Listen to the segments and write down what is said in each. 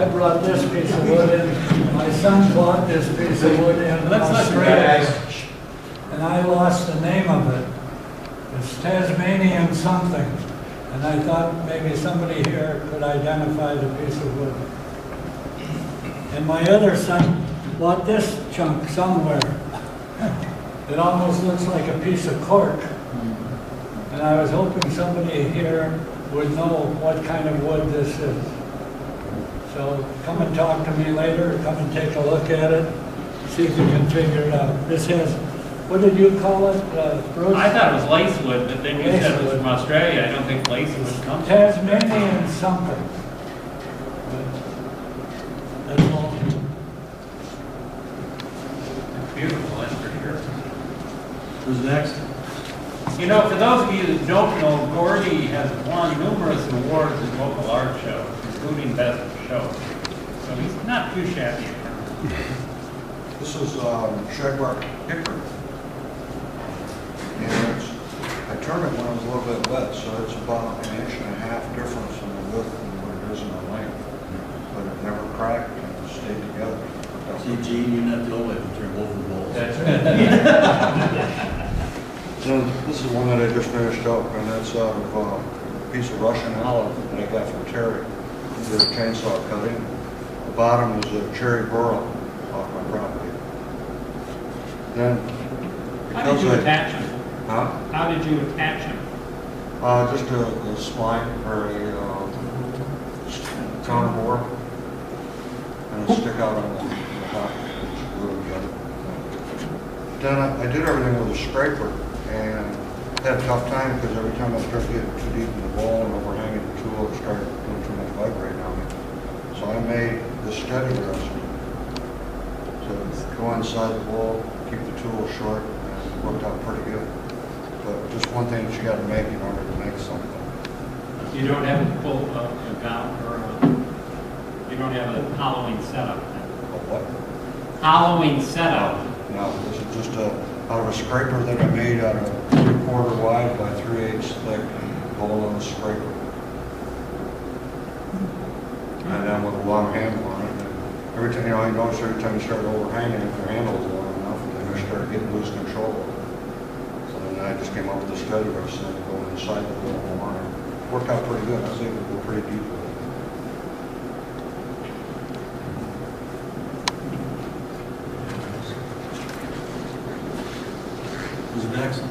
I brought this piece of wood in. My son bought this piece of wood in Australia, and I lost the name of it. It's Tasmanian something. And I thought maybe somebody here could identify the piece of wood. And my other son bought this chunk somewhere. It almost looks like a piece of cork. And I was hoping somebody here would know what kind of wood this is. So come and talk to me later, come and take a look at it, see if you can figure it out. This has, what did you call it, Bruce? I thought it was lacewood, but then you said it was from Australia. I don't think lacewood comes from Tasmanian something. That's all. It's beautiful, that's for sure. Who's next? You know, for those of you that don't know, Gordy has won numerous awards at local art shows, including Best of Show. So he's not too shabby. This is shagbark hickory. And I turned it when it was a little bit wet, so it's about 1.5 inches difference in the width than what it is in the length. But it never cracked and it stayed together. See, Gene, you're not the only one to turn over balls. And this is one that I just finished up, and that's out of a piece of Russian olive that I got from Terry. He did a chainsaw cutting. The bottom is a cherry burl off my property. Then, How did you attach him? Huh? How did you attach him? Just a spline or a counter bore, and it'll stick out on the top. Glue together. Then I did everything with a scraper, and had a tough time because every time I started getting too deep in the ball and overhanging the tool, it started doing too much vibrating on me. So I made this steady rest to go inside the ball, keep the tool short, and it worked out pretty good. But just one thing that you got to make in order to make something. You don't have a full gown or you don't have a hollowing setup. A what? Hollowing setup. No, this is just out of a scraper that I made out of 3/4 wide by 3/8 thick bowl on a scraper. And then with a long handle on it. And every time, I notice every time you start overhanging, if your handle is long enough, then you start getting loose control. So then I just came up with this steady rest and going inside the little more. It worked out pretty good. I was able to go pretty deep with it. Who's next?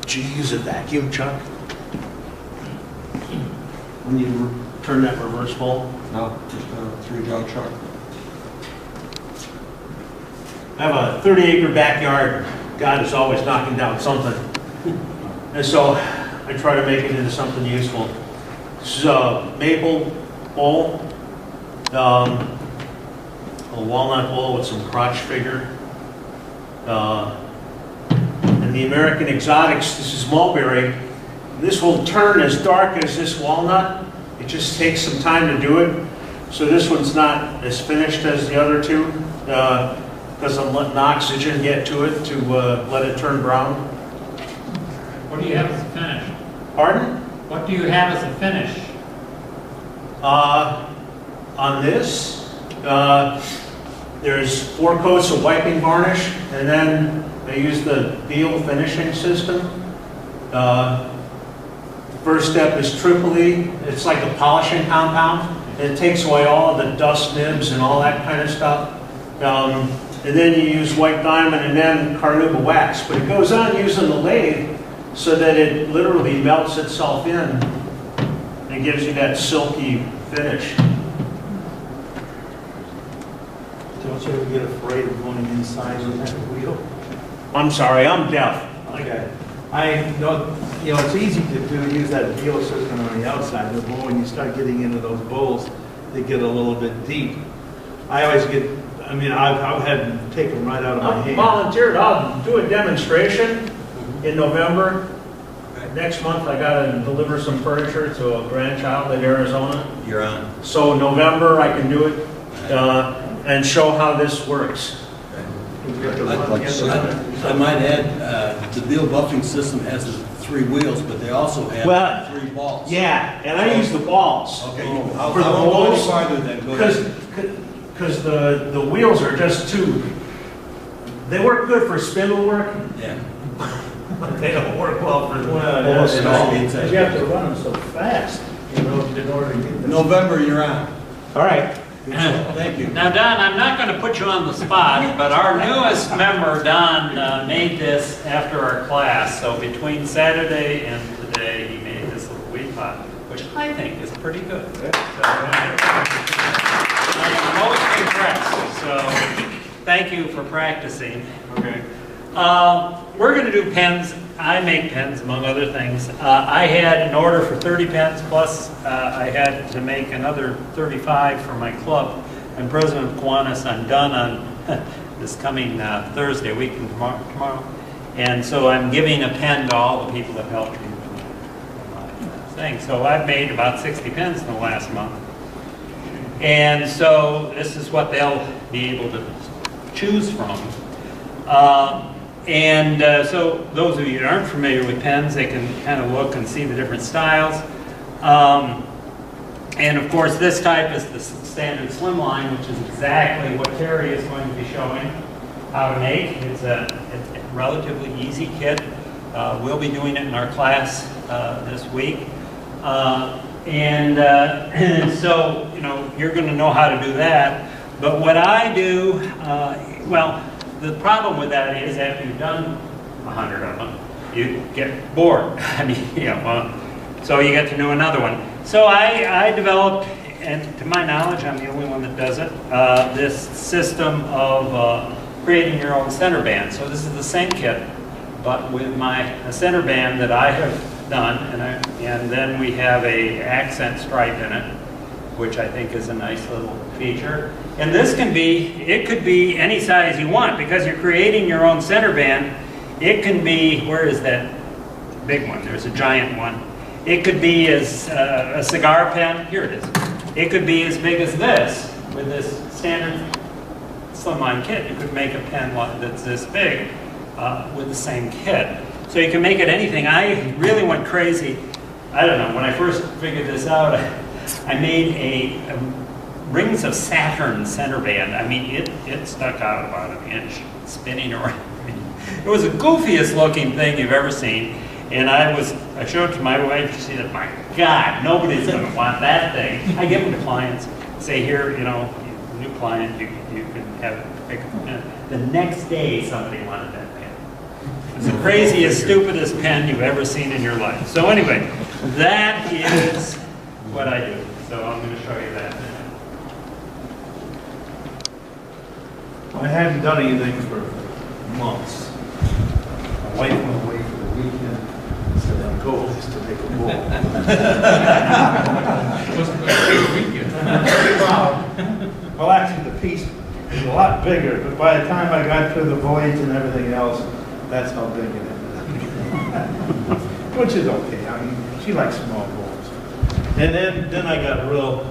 Do you use a vacuum, Chuck? When you turn that reverse ball? No, just a 3-jog chuck. I have a 30-acre backyard. God is always knocking down something. And so I try to make it into something useful. This is a maple bowl, a walnut bowl with some crotch figure. And the American Exotics, this is mulberry. This will turn as dark as this walnut. It just takes some time to do it. So this one's not as finished as the other two, because I'm letting oxygen get to it to let it turn brown. What do you have as a finish? Pardon? What do you have as a finish? On this, there's 4 coats of wiping varnish, and then I use the Beal finishing system. First step is Tripoli. It's like a polishing compound. It takes away all of the dust nibs and all that kind of stuff. And then you use white diamond and then carnauba wax. But it goes on using the lathe so that it literally melts itself in and gives you that silky finish. Don't you ever get afraid of going inside with that wheel? I'm sorry, I'm deaf. Okay. I know, it's easy to use that Beal system on the outside, but when you start getting into those bowls, they get a little bit deep. I always get, I've had them take them right out of my I'm hand. volunteered. I'll do a demonstration in November. Next month, I got to deliver some furniture to a grandchild in Arizona. You're on. So November, I can do it and show how this works. I might add, the Beal buffing system has a 3 wheels, but they also have Well, 3 balls. Yeah, and I use the balls. Okay, For the I won't go any balls, farther than go ahead. because the wheels are just too, they work good for spindle work, Yeah. but they don't work well for Well, balls yeah, at all. yeah. Because you have to run them so fast, you know, in order to get the. November, you're on. All right. Thank you. Now, Don, I'm not going to put you on the spot, but our newest member, Don, made this after our class. So between Saturday and today, he made this little wheat pot, which I think is pretty good. So, I'm most impressed. So thank you for practicing. Okay. We're going to do pens. I make pens, among other things. I had an order for 30 pens, plus I had to make another 35 for my club. I'm president of Kiwanis. I'm done on this coming Thursday, a week from tomorrow. And so I'm giving a pen to all the people that helped me with my thing. So I've made about 60 pens in the last month. And so this is what they'll be able to choose from. So those of you that aren't familiar with pens, they can kind of look and see the different styles. And of course, this type is the standard slimline, which is exactly what Terry is going to be showing how to make. It's a relatively easy kit. We'll be doing it in our class this week. So, you know, you're going to know how to do that. But what I do, the problem with that is after you've done 100 of them, you get bored. I mean, so you get to do another one. So I developed, and to my knowledge, I'm the only one that does it, this system of creating your own center band. So this is the same kit, but with a center band that I have done, and then we have a accent stripe in it, which I think is a nice little feature. And this could be any size you want, because you're creating your own center band. It can be, where is that big one? There's a giant one. It could be as a cigar pen. Here it is. It could be as big as this with this standard slimline kit. You could make a pen that's this big with the same kit. So you can make it anything. I really went crazy. I don't know, when I first figured this out, I made a Rings of Saturn center band. I mean, it stuck out about an inch, spinning around. It was the goofiest looking thing you've ever seen. And I showed it to my wife. She said, "My God, nobody's going to want that thing." I give them to clients. Say, "Here, new client, you can have it pick up a pen." The next day, somebody wanted that pen. It's the craziest, stupidest pen you've ever seen in your life. So anyway, that is what I do. So I'm going to show you that. I hadn't done anything for months. My wife went away for the weekend, said, "Our goal is to make a bowl." Well, actually, the piece is a lot bigger, but by the time I got through the voyage and everything else, that's how big it ended up. Which is okay. I mean, she likes small bowls. And then I got real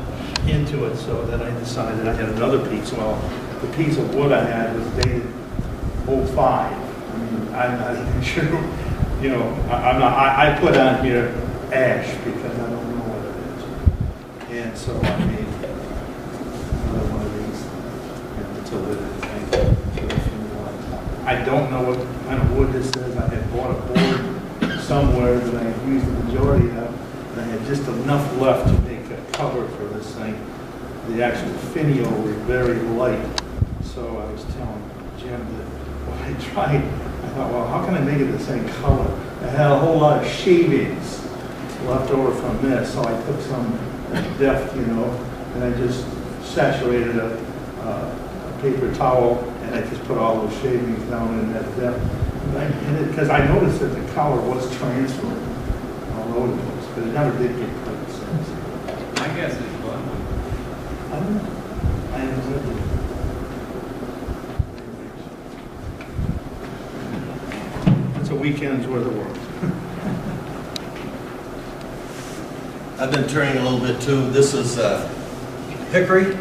into it, so then I decided I had another piece. Well, the piece of wood I had was dated 05. I mean, I'm not even sure, I put on here ash because I don't know what it is. And so I made another one of these, it's a lidded thing. I don't know what kind of wood this is. I had bought a board somewhere that I had used the majority of, and I had just enough left to make a cover for this thing. The actual finial was very light. So I was telling Jim that when I tried, I thought, well, how can I make it the same color? I had a whole lot of shavings left over from this, so I took some deft, and I just saturated a paper towel, and I just put all those shavings down in that depth. Because I noticed that the color was transferring all over the place, but it never did get cut. I guess it's fun. I don't know. I understood it. It's a weekend's worth of work. I've been turning a little bit too. This is hickory.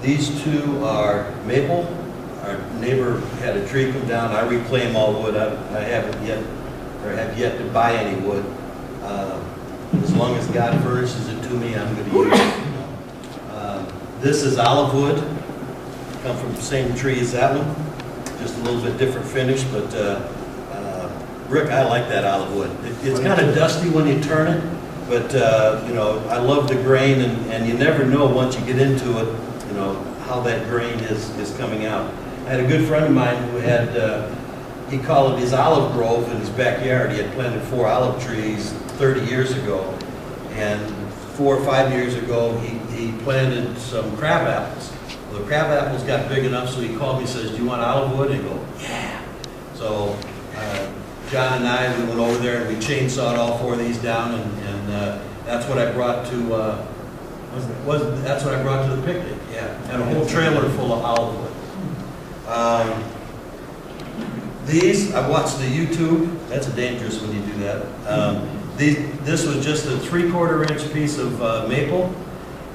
These two are maple. our neighbor had a tree come down, I reclaim all wood, I haven't yet, or have yet to buy any wood. As long as God furnishes it to me, I'm going to use it. This is olive wood, come from the same tree as that one, just a little bit different finish, but Rick, I like that olive wood. It's kind of dusty when you turn it, but you know, I love the grain, and you never know once you get into it, you know, how that grain is coming out. I had a good friend of mine who had, he called it his olive grove in his backyard. He had planted 4 olive trees 30 years ago, and 4 or 5 years ago, he planted some crab apples. Well, the crab apples got big enough, so he called me and says, "Do you want olive wood?" And I go, "Yeah." So John and I, we went over there and we chainsawed all 4 of these down, and that's what I brought to, that's what I brought to the picnic, yeah. Had a whole trailer full of olive wood. These, I watched the YouTube, that's dangerous when you do that. This was just a 3/4 inch piece of maple,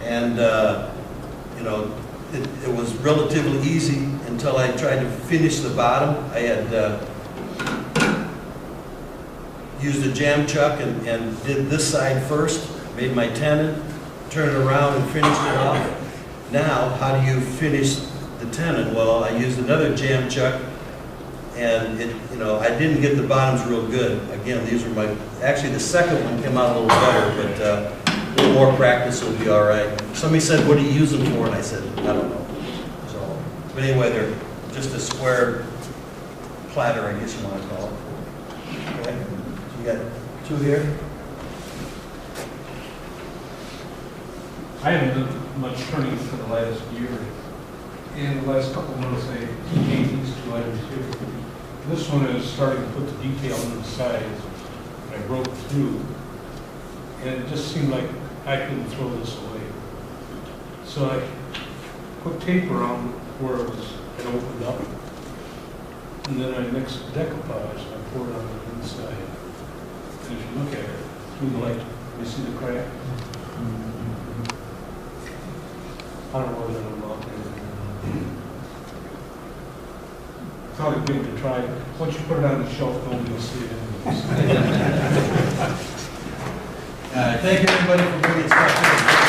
and you know, it was relatively easy until I tried to finish the bottom. I had used a jam chuck and did this side first, made my tenon, turned it around and finished it off. Now, how do you finish the tenon? Well, I used another jam chuck, and it, you know, I didn't get the bottoms real good. Again, these are my, actually the second one came out a little better, but a little more practice will be all right. Somebody said, "What do you use them for?" And I said, "I don't know." So, but anyway, they're just a square platter, I guess you want to call it. Okay, so you got 2 here. I haven't done much turning for the last year. In the last couple of months, I gained these 2 items here. This one is starting to put the detail on the sides. I broke through, and it just seemed like I couldn't throw this away. So I put tape around where it opened up, and then I mixed decoupage. I poured it on the inside. And if you look at it through the light, you see the crack. I don't know whether I'm out there. Thought I'd give it a try. Once you put it on the shelf, nobody will see it anyways. Thank you, everybody, for bringing stuff in.